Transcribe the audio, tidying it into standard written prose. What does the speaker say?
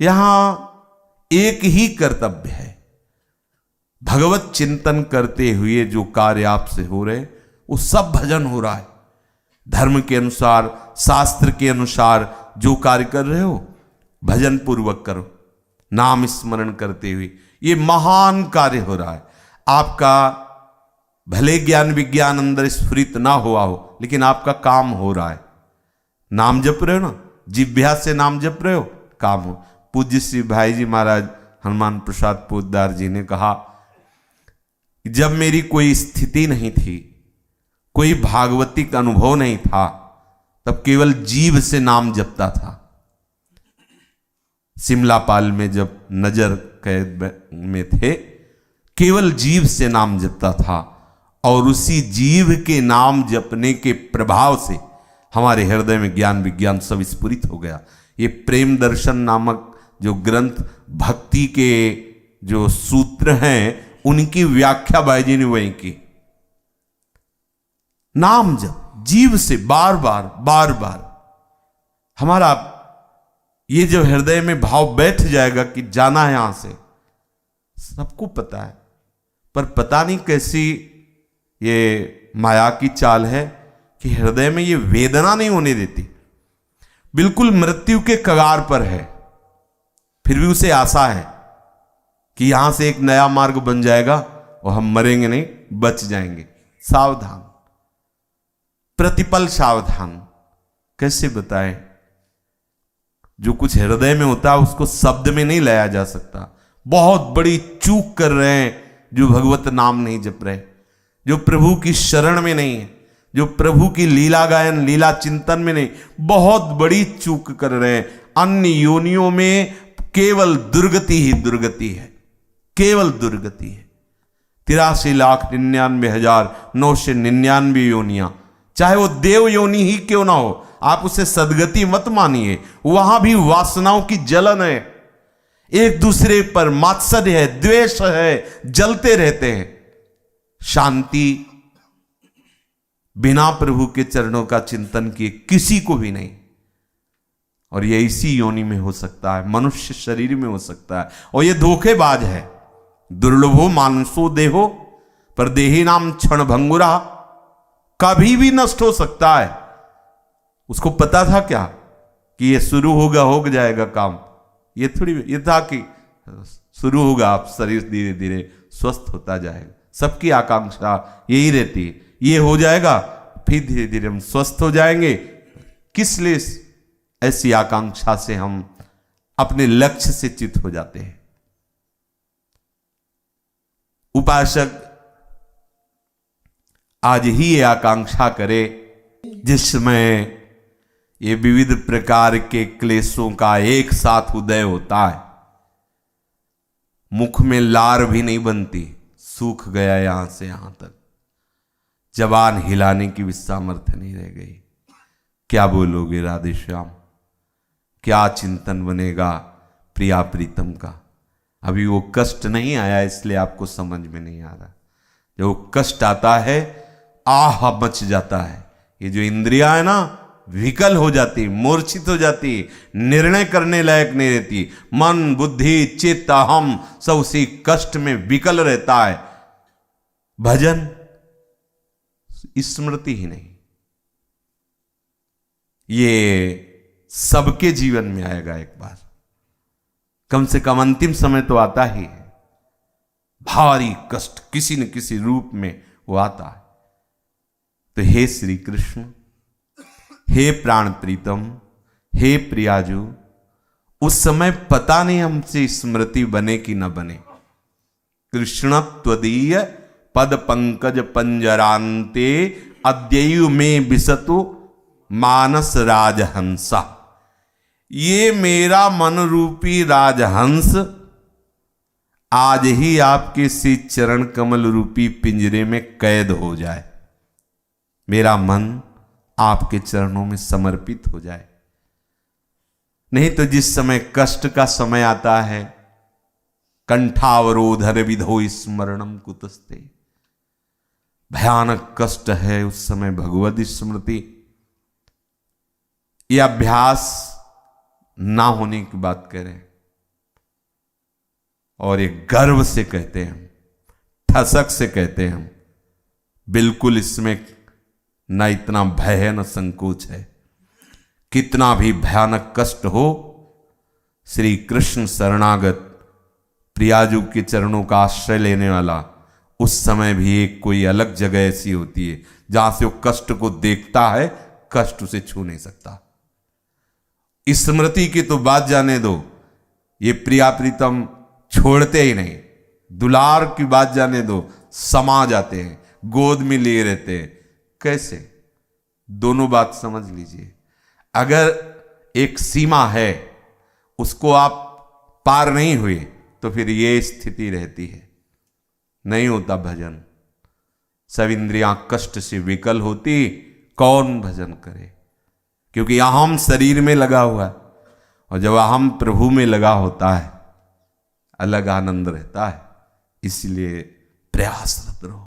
यहां एक ही कर्तव्य है, भगवत चिंतन करते हुए जो कार्य आपसे हो रहे वो सब भजन हो रहा है। धर्म के अनुसार, शास्त्र के अनुसार जो कार्य कर रहे हो भजन पूर्वक करो, नाम स्मरण करते हुए। ये महान कार्य हो रहा है आपका। भले ज्ञान विज्ञान अंदर स्फुरित ना हुआ हो, लेकिन आपका काम हो रहा है। नाम जप रहे हो ना, जिह्वा से नाम जप रहे हो, काम हो। पूज्य श्री भाई जी महाराज हनुमान प्रसाद पोद्दार जी ने कहा, जब मेरी कोई स्थिति नहीं थी, कोई भागवतिक अनुभव नहीं था, तब केवल जीभ से नाम जपता था। सिमलापाल में जब नजर कैद में थे, केवल जीभ से नाम जपता था, और उसी जीभ के नाम जपने के प्रभाव से हमारे हृदय में ज्ञान विज्ञान सब स्फुरित हो गया। ये प्रेम दर्शन नामक जो ग्रंथ, भक्ति के जो सूत्र हैं, उनकी व्याख्या भाई जी ने वही की। नाम जप जीव से बार बार बार बार, हमारा ये जो हृदय में भाव बैठ जाएगा कि जाना है यहां से, सबको पता है, पर पता नहीं कैसी ये माया की चाल है कि हृदय में ये वेदना नहीं होने देती। बिल्कुल मृत्यु के कगार पर है, फिर भी उसे आशा है कि यहां से एक नया मार्ग बन जाएगा और हम मरेंगे नहीं, बच जाएंगे। सावधान, प्रतिपल सावधान। कैसे बताएं? जो कुछ हृदय में होता है उसको शब्द में नहीं लाया जा सकता। बहुत बड़ी चूक कर रहे हैं जो भगवत नाम नहीं जप रहे, जो प्रभु की शरण में नहीं है, जो प्रभु की लीला गायन लीला चिंतन में नहीं, बहुत बड़ी चूक कर रहे हैं। अन्य योनियों में केवल दुर्गति ही दुर्गति है, केवल दुर्गति है। 83,99,999 योनियां, चाहे वो देव योनि ही क्यों ना हो, आप उसे सदगति मत मानिए। वहां भी वासनाओं की जलन है, एक दूसरे पर मात्सर्य है, द्वेष है, जलते रहते हैं। शांति बिना प्रभु के चरणों का चिंतन किए किसी को भी नहीं। और ये इसी योनि में हो सकता है, मनुष्य शरीर में हो सकता है। और ये धोखेबाज है। दुर्लभो मानसो देहो पर देही नाम क्षण भंगुरा, कभी भी नष्ट हो सकता है। उसको पता था क्या कि ये शुरू होगा, हो जाएगा काम? ये थोड़ी, ये था कि शुरू होगा, आप शरीर धीरे धीरे स्वस्थ होता जाएगा। सबकी आकांक्षा यही रहती है, ये हो जाएगा फिर धीरे धीरे हम स्वस्थ हो जाएंगे। किस लिए ऐसी आकांक्षा से हम अपने लक्ष्य से च्युत हो जाते हैं? उपासक आज ही ये आकांक्षा करे जिसमें ये विविध प्रकार के क्लेशों का एक साथ उदय होता है। मुख में लार भी नहीं बनती, सूख गया यहां से यहां तक, जबान हिलाने की भी सामर्थ्य नहीं रह गई। क्या बोलोगे राधे श्याम? क्या चिंतन बनेगा प्रिया प्रीतम का? अभी वो कष्ट नहीं आया इसलिए आपको समझ में नहीं आ रहा। जब वो कष्ट आता है, आह मच जाता है। ये जो इंद्रियां है ना, विकल हो जाती, मूर्छित हो जाती, निर्णय करने लायक नहीं रहती। मन बुद्धि चित्त अहम सब उसी कष्ट में विकल रहता है। भजन स्मृति ही नहीं, ये सबके जीवन में आएगा एक बार, कम से कम अंतिम समय तो आता ही है। भारी कष्ट किसी न किसी रूप में वो आता है। तो हे श्री कृष्ण, हे प्राण प्रीतम, हे प्रियाजू, उस समय पता नहीं हमसे स्मृति बने कि न बने। कृष्ण त्वदीय पद पंकज पंजरांते अद्यैव में विसतु मानस राजहंसा। ये मेरा मन रूपी राजहंस आज ही आपके श्री चरण कमल रूपी पिंजरे में कैद हो जाए, मेरा मन आपके चरणों में समर्पित हो जाए। नहीं तो जिस समय कष्ट का समय आता है, कंठावरोधर विधो स्मरणम कुतस्ते, भयानक कष्ट है उस समय भगवत स्मृति। यह अभ्यास ना होने की बात करें, और एक गर्व से कहते हैं, ठसक से कहते हैं, बिल्कुल इसमें न इतना भय है न संकोच है। कितना भी भयानक कष्ट हो, श्री कृष्ण शरणागत प्रियाजू के चरणों का आश्रय लेने वाला, उस समय भी एक कोई अलग जगह ऐसी होती है जहां से वो कष्ट को देखता है, कष्ट उसे छू नहीं सकता। स्मृति की तो बात जाने दो, ये प्रिया प्रीतम छोड़ते ही नहीं। दुलार की बात जाने दो, समा जाते हैं, गोद में लिए रहते हैं। कैसे? दोनों बात समझ लीजिए। अगर एक सीमा है, उसको आप पार नहीं हुए तो फिर ये स्थिति रहती है, नहीं होता भजन। सब इंद्रियां कष्ट से विकल होती, कौन भजन करे? क्योंकि अहम शरीर में लगा हुआ है, और जब अहम प्रभु में लगा होता है, अलग आनंद रहता है। इसलिए प्रयासरत रहो।